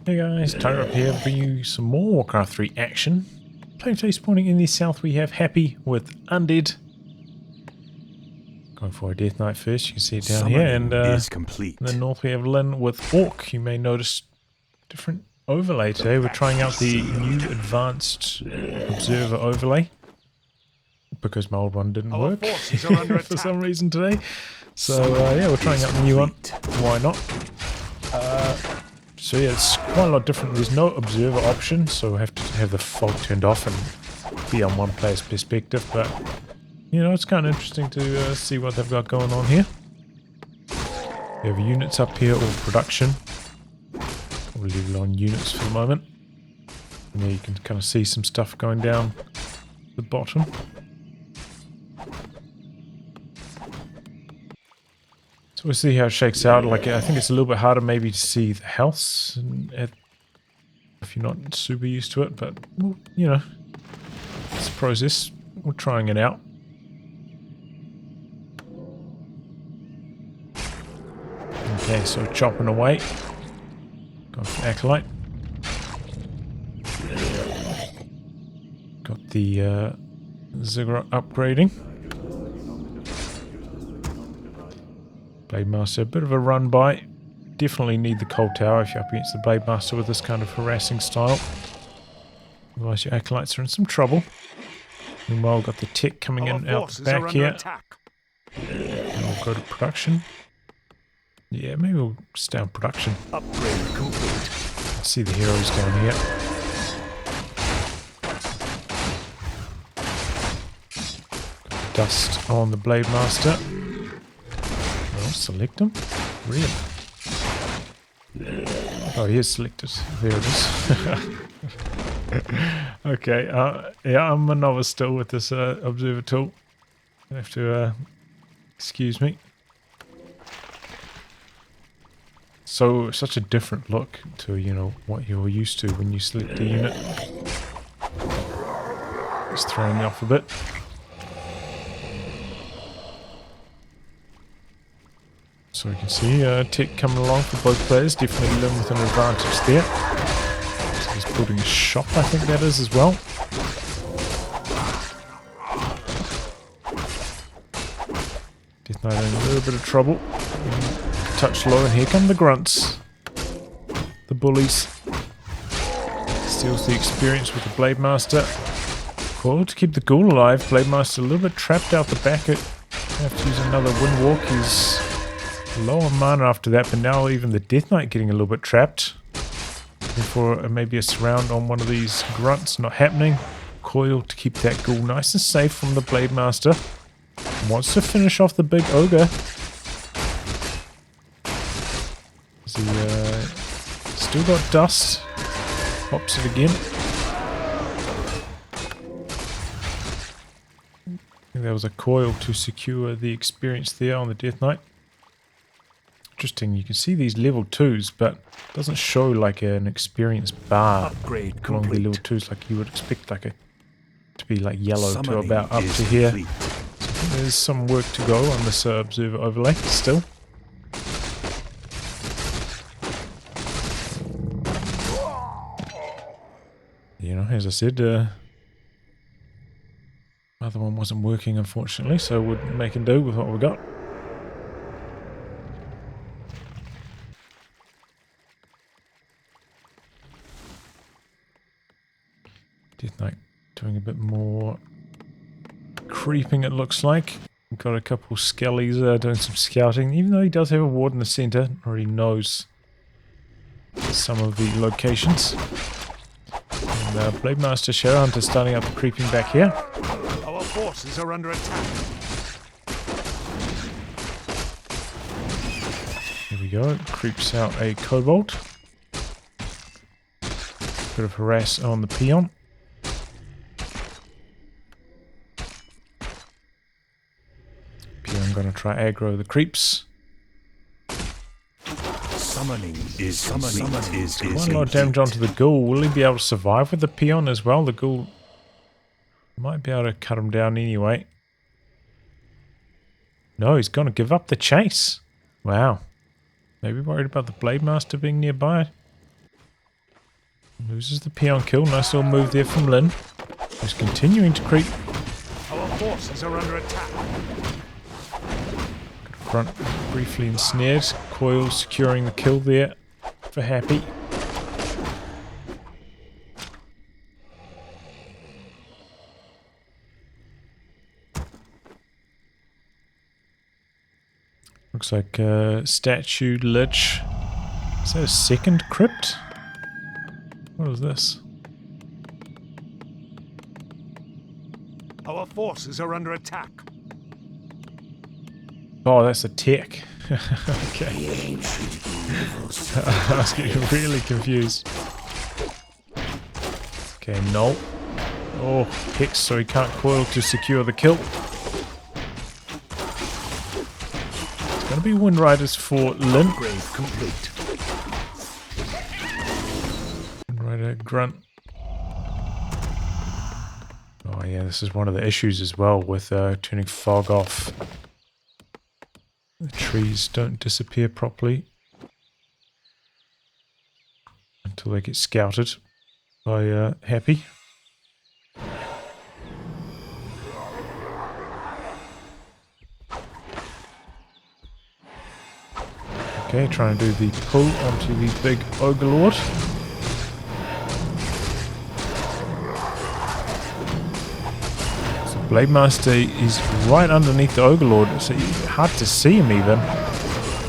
Hey guys, Tyler up here, bringing you some more Warcraft 3 action. Playing today, spawning in the south, we have Happy with Undead. Going for a Death Knight first, you can see it down here. And is complete. in the north we have Lynn with Orc. You may notice different overlay today. We're trying out the new advanced observer overlay, because my old one didn't work for some reason today. So yeah, we're trying out the new one. Why not? So yeah, it's quite a lot different. There's no observer option, so we have to have the fog turned off and be on one player's perspective. But you know, it's kind of interesting to see what they've got going on here. We have units up here, or production. We'll leave it on units for the moment. And there you can kind of see some stuff going down the bottom. So we'll see how it shakes out. Like, I think it's a little bit harder maybe to see the health if you're not super used to it, but well, you know, it's a process. We're trying it out. Okay, so chopping away. Got the Acolyte. Got the Ziggurat upgrading. Blade Master, a bit of a run by. Definitely need the Cold Tower if you're up against the Blade Master with this kind of harassing style. Otherwise your Acolytes are in some trouble. Meanwhile, we've got the tech coming in out the back here. And we'll go to production. Yeah, maybe we'll stay on production. Upgrade complete. See the heroes down here. Dust on the Blade Master. Select them? Really? Oh, he is selected. There it is. Okay, yeah, I'm a novice still with this observer tool. You have to excuse me. So, such a different look to, you know, what you're used to when you select a unit. It's throwing me off a bit. So you can see tech coming along for both players, definitely Lynn with an advantage there. So he's building a shop, I think that is as well. Death Knight in a little bit of trouble. Touch low, and here come the grunts. The bullies. Steals the experience with the Blade Master. Cool, to keep the ghoul alive. Blade Master a little bit trapped out the back. Have to use another Windwalk. He's low on mana after that, but now even the Death Knight getting a little bit trapped. Therefore, maybe a surround on one of these grunts not happening. Coil to keep that ghoul nice and safe from the Blade Master. Wants to finish off the big ogre. He still got dust. Pops it again. I think there was a coil to secure the experience there on the Death Knight. Interesting, you can see these level 2s, but it doesn't show like an experience bar Upgrade along complete. the level 2s like you would expect, like to be like yellow Summoning to about up to here. So I think there's some work to go on this observer overlay still. You know, as I said, other one wasn't working unfortunately, so we're making do with what we got. Death Knight doing a bit more creeping, it looks like. We've got a couple skellies doing some scouting, even though he does have a ward in the center, already knows some of the locations. And Blade Master Shadowhunter starting up the creeping back here. Our forces are under attack. Here we go, creeps out a Kobold. Bit of harass on the peon. I'm going to try aggro the creeps. Summoning is Quite a lot of damage onto the ghoul. Will he be able to survive with the peon as well? The ghoul might be able to cut him down anyway. No, he's going to give up the chase. Wow. Maybe worried about the Blade Master being nearby. Loses the peon kill. Nice little move there from Lynn. He's continuing to creep. Our forces are under attack. Grunt briefly ensnared. Coil securing the kill there for Happy. Looks like a statue lich. Is that a second crypt? What is this? Our forces are under attack. Oh, that's a tech. Okay. I was getting really confused. Okay, no. Oh, Hex, so he can't coil to secure the kill. It's gonna be Wind Riders for Lynn. Upgrade complete. Wind Rider Grunt. Oh yeah, this is one of the issues as well with turning fog off. The trees don't disappear properly until they get scouted by Happy. Okay, trying to do the pull onto the big Ogre Lord. Blade Master is right underneath the Ogre Lord, so hard to see him even.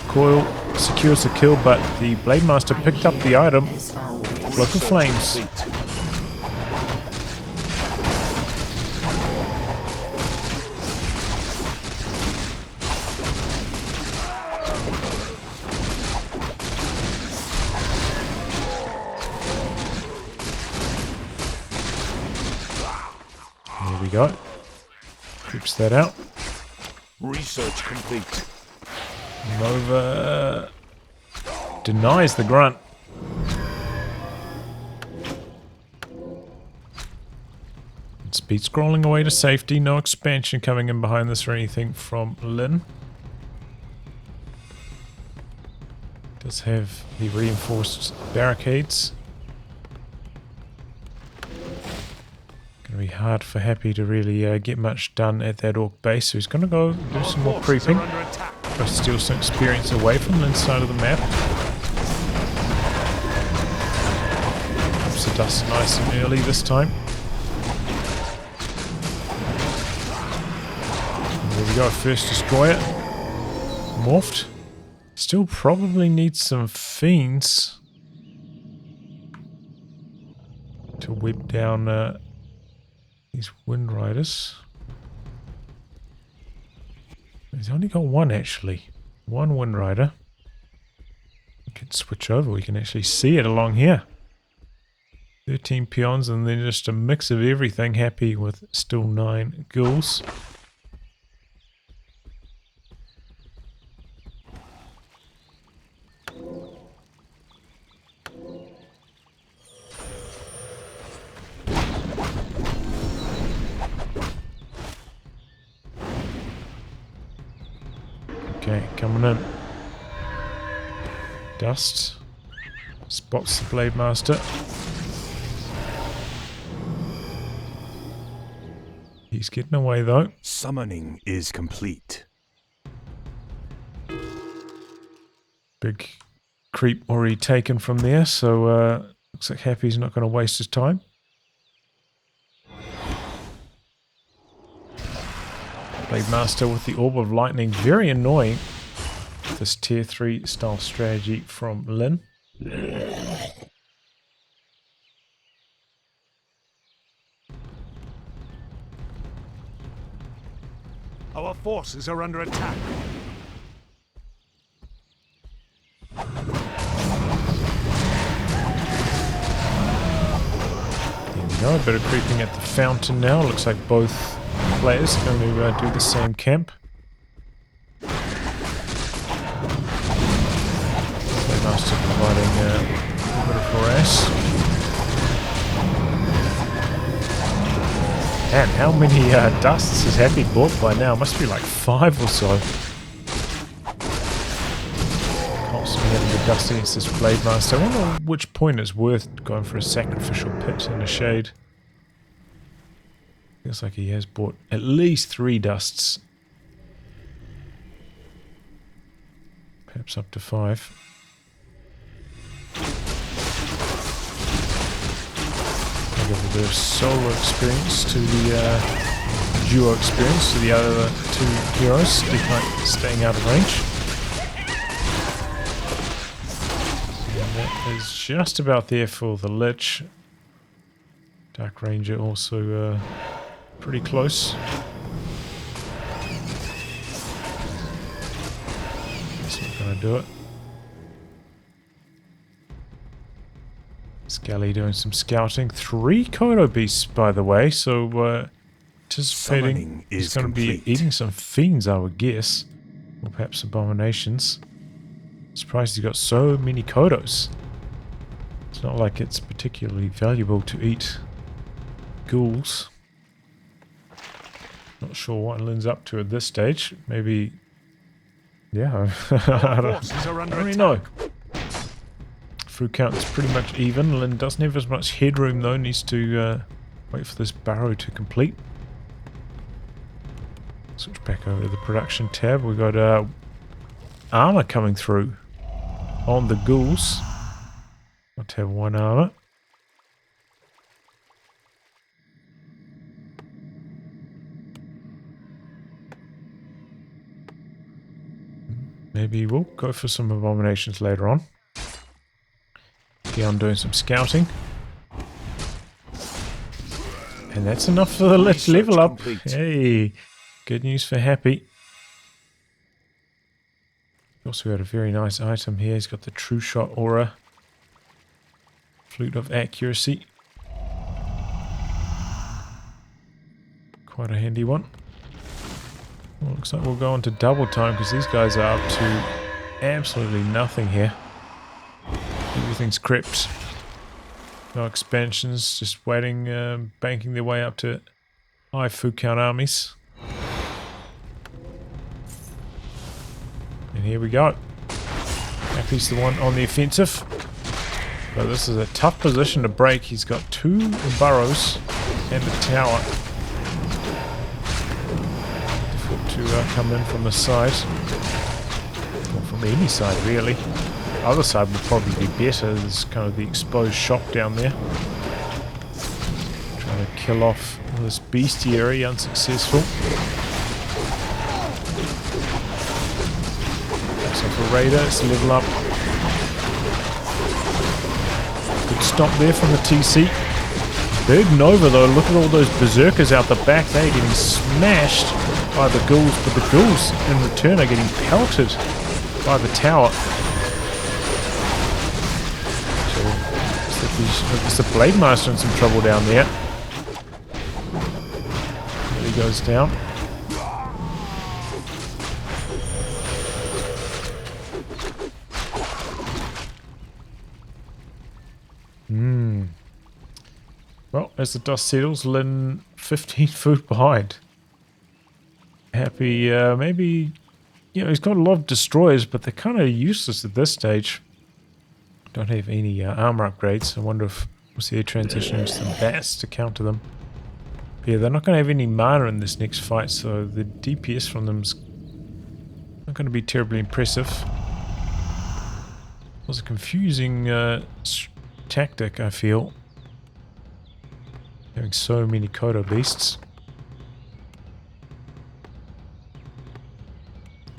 Coil secures the kill, but the Blade Master picked up the item. Block of Flames. There we go. Creeps that out. Research complete. Nova denies the grunt. Speed scrolling away to safety. No expansion coming in behind this or anything from Lynn. Does have the reinforced barricades. Gonna be hard for Happy to really get much done at that orc base, so he's gonna go do some more creeping. Try to steal some experience away from the inside of the map. Drops the dust nice and early this time. And there we go, first destroyer. Morphed. Still probably needs some fiends to whip down these Wind Riders. He's only got one actually. One Wind Rider. We can switch over. We can actually see it along here. 13 peons and then just a mix of everything. Happy with still 9 ghouls. Okay, coming in. Dust. Spots the Blade Master. He's getting away though. Summoning is complete. Big creep already taken from there, so looks like Happy's not going to waste his time. Blade Master with the Orb of Lightning, very annoying. This tier 3 style strategy from Lynn. Our forces are under attack. There we go, a bit of creeping at the fountain now. Looks like both players are going to do the same camp. Blade Master providing a bit of harass. Man, how many dusts has Happy bought by now? Must be like 5 or so. Constantly having to dust against this Blade Master. I wonder at which point it's worth going for a sacrificial pit in the shade. Feels like he has bought at least 3 dusts. Perhaps up to 5. I'll give a bit of solo experience to the duo experience to the other 2 heroes, staying out of range. And that is just about there for the Lich. Dark Ranger also pretty close. That's not going to do it. Skelly doing some scouting. 3 Kodo beasts, by the way, so anticipating he's going to be eating some fiends, I would guess. Or perhaps abominations. Surprised he's got so many Kodos. It's not like it's particularly valuable to eat ghouls. Not sure what Lynn's up to at this stage. Maybe... yeah, I don't really know. Fruit count is pretty much even. Lynn doesn't have as much headroom though. Needs to wait for this barrow to complete. Switch back over to the production tab. We've got armor coming through on the ghouls. Let's have 1 armor. Maybe we'll go for some abominations later on. Yeah, I'm doing some scouting. And that's enough for the Lich level up. Hey, good news for Happy. Also got a very nice item here. He's got the True Shot Aura. Flute of Accuracy. Quite a handy one. Well, looks like we'll go on to double time because these guys are up to absolutely nothing here. Everything's crept. No expansions, just waiting, banking their way up to high food count armies. And here we go. Happy's the one on the offensive. But this is a tough position to break. He's got 2 burrows and a tower. To come in from the side, or from any side really. The other side would probably be better. There's kind of the exposed shop down there. Trying to kill off this bestiary, unsuccessful. So for Raider, it's level up. Good stop there from the TC. Big Nova though, look at all those berserkers out the back. They're getting smashed by the ghouls, but the ghouls in return are getting pelted by the tower. So it's the Blade Master in some trouble down there. There he goes down. Well, as the dust settles, Lynn 15 foot behind. Happy, maybe, you know, he's got a lot of destroyers, but they're kind of useless at this stage. Don't have any armor upgrades. I wonder if we'll see a transition into some bats to counter them. But yeah, they're not going to have any mana in this next fight, so the DPS from them's not going to be terribly impressive. It was a confusing tactic, I feel. Having so many Kodo beasts.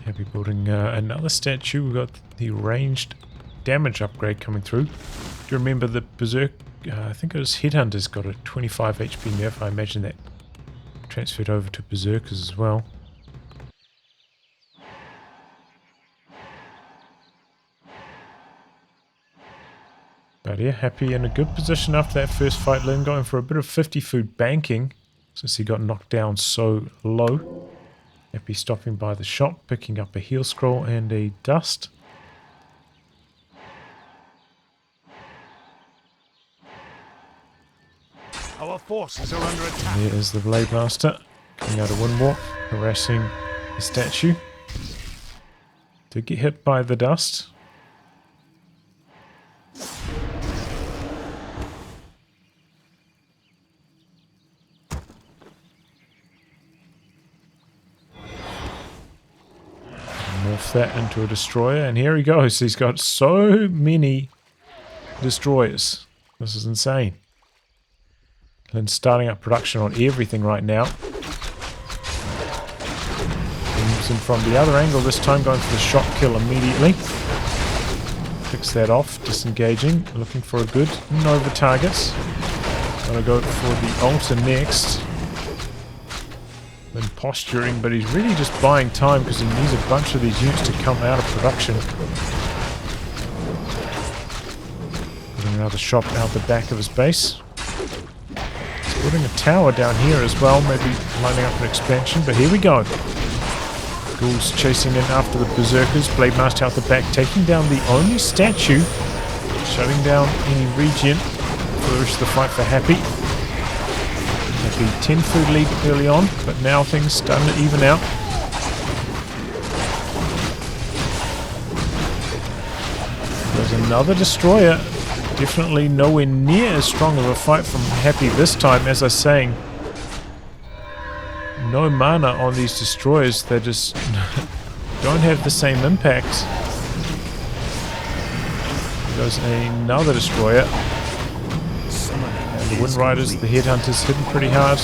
Happy building another statue. We've got the ranged damage upgrade coming through. Do you remember the Berserk? I think it was Headhunter's got a 25 HP nerf. I imagine that transferred over to Berserkers as well. But yeah, Happy in a good position after that first fight. Lynn going for a bit of 50 food banking since he got knocked down so low. Happy stopping by the shop, picking up a heal scroll and a dust. Our forces are under attack. There is the Blade Master coming out of Windwalk, harassing the statue. Did get hit by the dust. morph that into a destroyer, and here he goes. He's got so many destroyers. This is insane. Lynn's starting up production on everything right now. Comes in from the other angle this time, going for the shot kill immediately. Picks that off, disengaging, looking for a good Nova target. Gonna go for the altar next. Then posturing, but he's really just buying time because he needs a bunch of these units to come out of production. Putting another shot out the back of his base. He's putting a tower down here as well, maybe lining up an expansion, but here we go. Ghouls chasing in after the berserkers. Blade Master out the back, taking down the only statue, shutting down any regen for the rest of the fight for Happy. Happy 10 food lead early on, but now things starting to even out. There's another destroyer. Definitely nowhere near as strong of a fight from Happy this time. As I was saying, no mana on these destroyers. They just don't have the same impact. There's another destroyer. And the Wind Riders, the Headhunters, hitting pretty hard.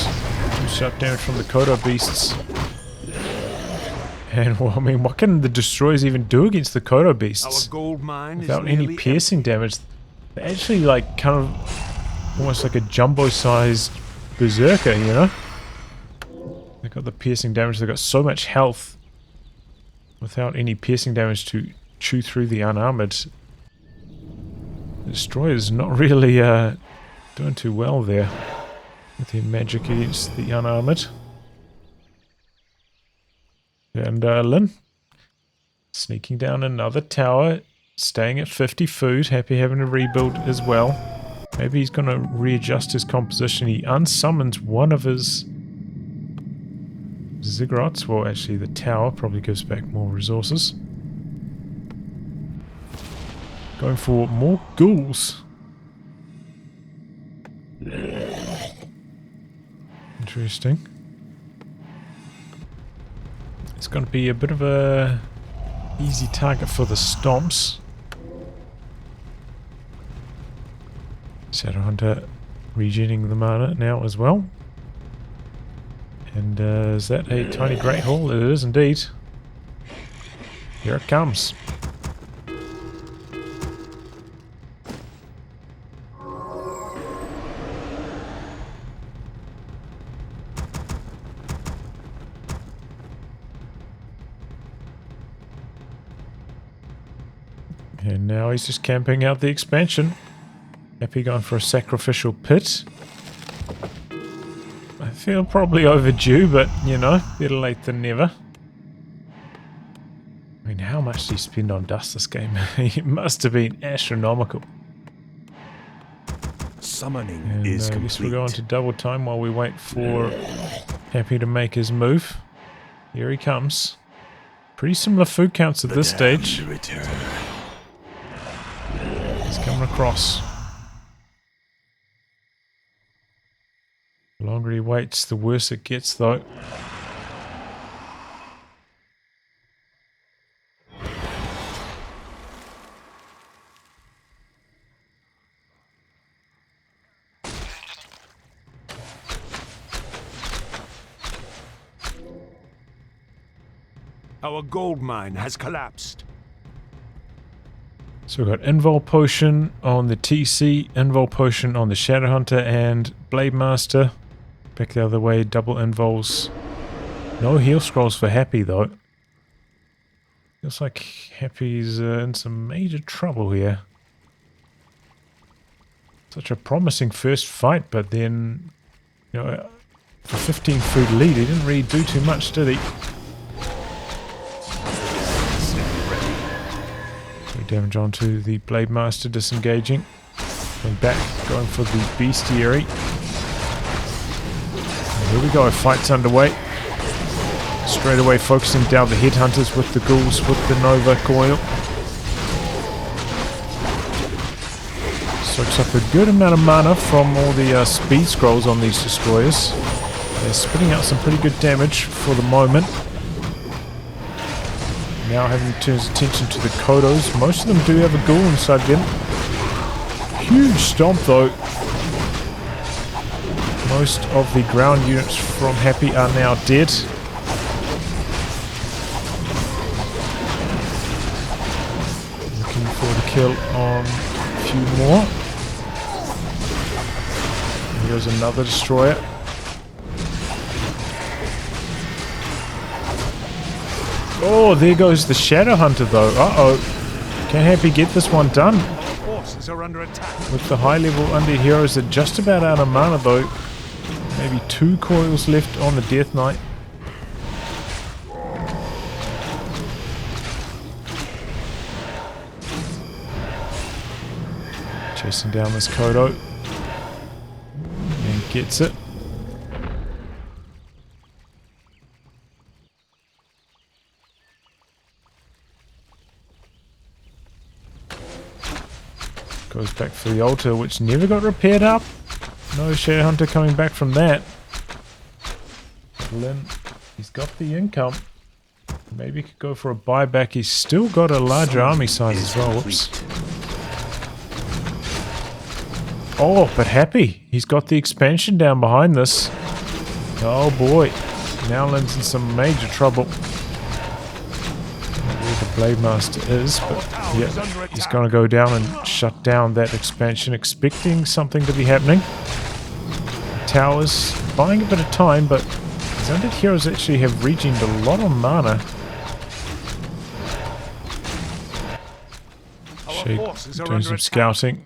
Shut damage from the Kodo Beasts. And well, I mean, what can the destroyers even do against the Kodo Beasts? Our gold mine without any piercing damage? They're actually like kind of almost like a jumbo-sized berserker, you know? They've got the piercing damage, they've got so much health without any piercing damage to chew through the unarmored. The destroyer's not really doing too well there with their magic against the unarmored. And Lynn sneaking down another tower, staying at 50 food, Happy having to rebuild as well. Maybe he's going to readjust his composition. He unsummons one of his ziggurats. Well, actually the tower probably gives back more resources. Going for more ghouls. Interesting. It's going to be a bit of a easy target for the stomps. Shadowhunter regenerating the mana now as well. And is that a tiny Great Hall? It is indeed. Here it comes. And now he's just camping out the expansion. Happy going for a sacrificial pit. I feel probably overdue, but you know, better late than never. I mean, how much did he spend on dust this game? It must have been astronomical. Summoning and, is I guess complete. we'll go into double time while we wait for Happy to make his move. Here he comes. Pretty similar food counts at this stage. He's coming across. The longer he waits, the worse it gets, though. Our gold mine has collapsed. So we've got Invul Potion on the TC, Invul Potion on the Shadowhunter and Blade Master. Back the other way, double Invuls. No heal scrolls for Happy though. Feels like Happy's in some major trouble here. Such a promising first fight, but then, you know, for 15 food lead, he didn't really do too much, did he? Damage onto the Blade Master, disengaging. Going back, going for the Bestiary. And here we go, fight's underway. Straight away focusing down the Headhunters with the Ghouls, with the Nova Coil. Soaks up a good amount of mana from all the speed scrolls on these destroyers. They're spitting out some pretty good damage for the moment. Now having to turn his attention to the Kodos. Most of them do have a ghoul inside them. Huge stomp though. Most of the ground units from Happy are now dead. Looking for the kill on a few more. Here's another destroyer. Oh, there goes the Shadow Hunter though. Uh-oh. Can Happy get this one done? Our forces are under attack. With the high level undead heroes, they're just about out of mana though. Maybe 2 coils left on the Death Knight. Chasing down this Kodo. And gets it. Goes back for the altar, which never got repaired up. No Shadow Hunter coming back from that. Lynn, he's got the income. Maybe he could go for a buyback. He's still got a larger army size as well. Whoops. Oh, but Happy. He's got the expansion down behind this. Oh boy. Now Lynn's in some major trouble. Where the Blade Master is, but yeah, he's going to go down and shut down that expansion, expecting something to be happening. Towers buying a bit of time, but his undead heroes actually have regened a lot of mana. Shade doing some scouting.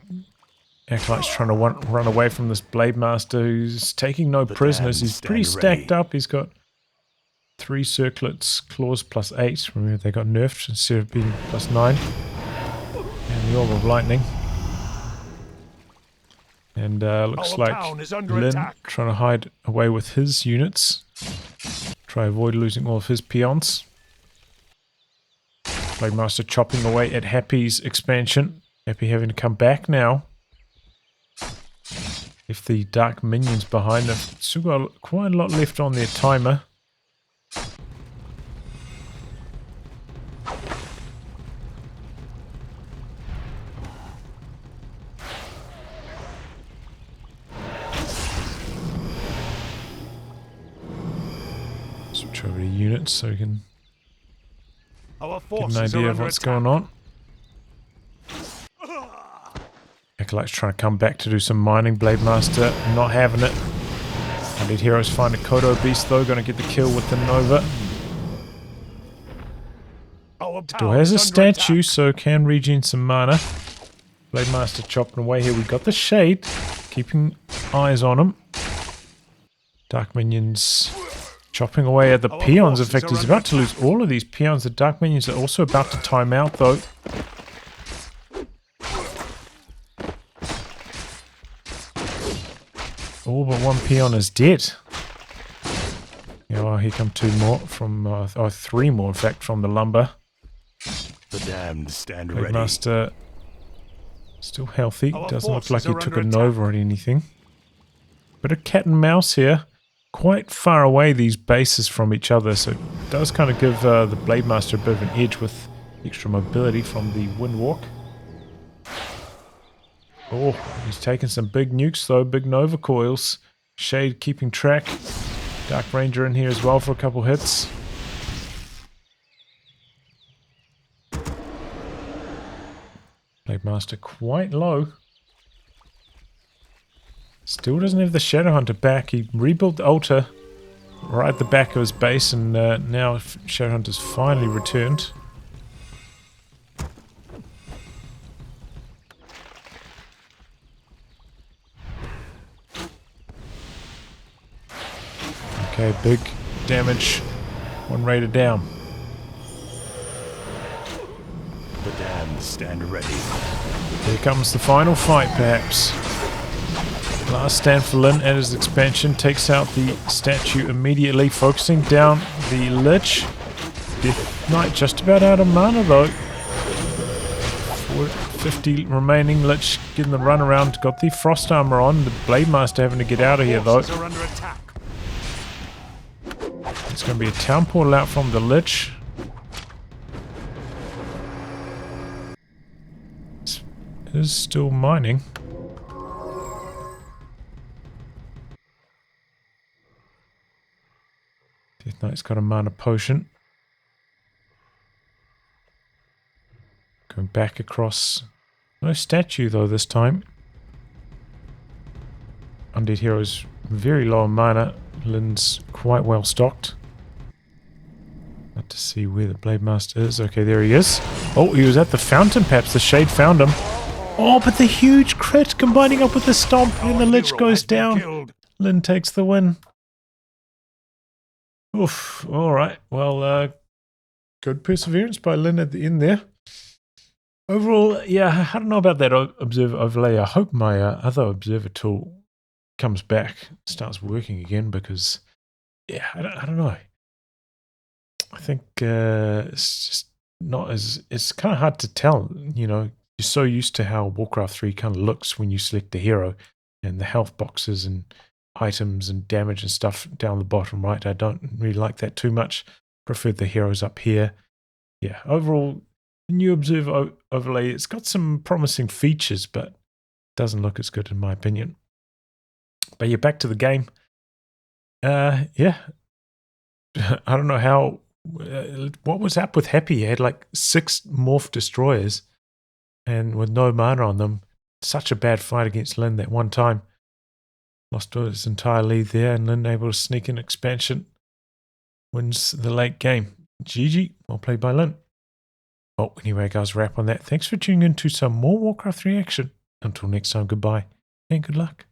Acolyte's trying to run away from this Blade Master who's taking no prisoners. He's pretty stacked up. He's got 3 circlets, claws +8. Remember they got nerfed instead of being +9. And the Orb of Lightning. And looks like Lynn trying to hide away with his units. Try avoid losing all of his peons. Blade Master chopping away at Happy's expansion. Happy having to come back now. If the dark minions behind them still got quite a lot left on their timer. Switch over to units so we can get an idea of what's going on. Acolyte's trying to come back to do some mining. Blade Master not having it. Undead heroes find a Kodo Beast though, going to get the kill with the Nova. Still has a statue, so can regen some mana. Blade Master chopping away here. We got the Shade, keeping eyes on him. Dark minions chopping away at the peons. In fact, he's about to lose all of these peons. The dark minions are also about to time out though. All but 1 peon is dead. Yeah, well, here come 2 more from, 3 more in fact, from the lumber. The damned stand Blade ready. Master still healthy. Doesn't look like he took a Nova or anything. Bit of cat and mouse here. Quite far away these bases from each other, so it does kind of give the Blade Master a bit of an edge with extra mobility from the Windwalk. Oh, he's taking some big nukes though, big Nova coils. Shade keeping track. Dark Ranger in here as well for a couple hits. Blade Master quite low. Still doesn't have the Shadow Hunter back. He rebuilt the altar right at the back of his base, and now Shadow Hunter's finally returned. Okay, big damage. 1 raider down. The damned stand ready. Here comes the final fight, perhaps. Last stand for Lynn at his expansion. Takes out the statue immediately, focusing down the Lich. Death Knight just about out of mana though. 50 remaining. Lich getting the run around. Got the frost armor on. The Blade Master having to get out of here though. It's going to be a town portal out from the Lich. is still mining. Death Knight's got a mana potion. Going back across. No statue though this time. Undead Hero's very low on mana. Lynn's quite well stocked. Got to see where the Blade Master is. Okay, there he is. Oh, he was at the fountain. Perhaps the shade found him. Oh, but the huge crit combining up with the stomp and the lich goes down. Lynn takes the win. Oof. Alright. Well, good perseverance by Lynn at the end there. Overall, yeah, I don't know about that observer overlay. I hope my other observer tool comes back, starts working again, because, yeah, I don't know. I think it's just not as... It's kind of hard to tell, you know. You're so used to how Warcraft 3 kind of looks when you select the hero, and the health boxes and items and damage and stuff down the bottom right. I don't really like that too much. Prefer the heroes up here. Yeah, overall, the new observer overlay, it's got some promising features, but doesn't look as good in my opinion. But yeah, back to the game. Yeah. I don't know how... what was up with Happy? He had like 6 morph destroyers and with no mana on them. Such a bad fight against Lynn that one time. Lost his entire lead there, and Lynn able to sneak in expansion. Wins the late game. GG. Well played by Lynn. Well, anyway guys, wrap on that. Thanks for tuning in to some more Warcraft 3 action. Until next time, goodbye and good luck.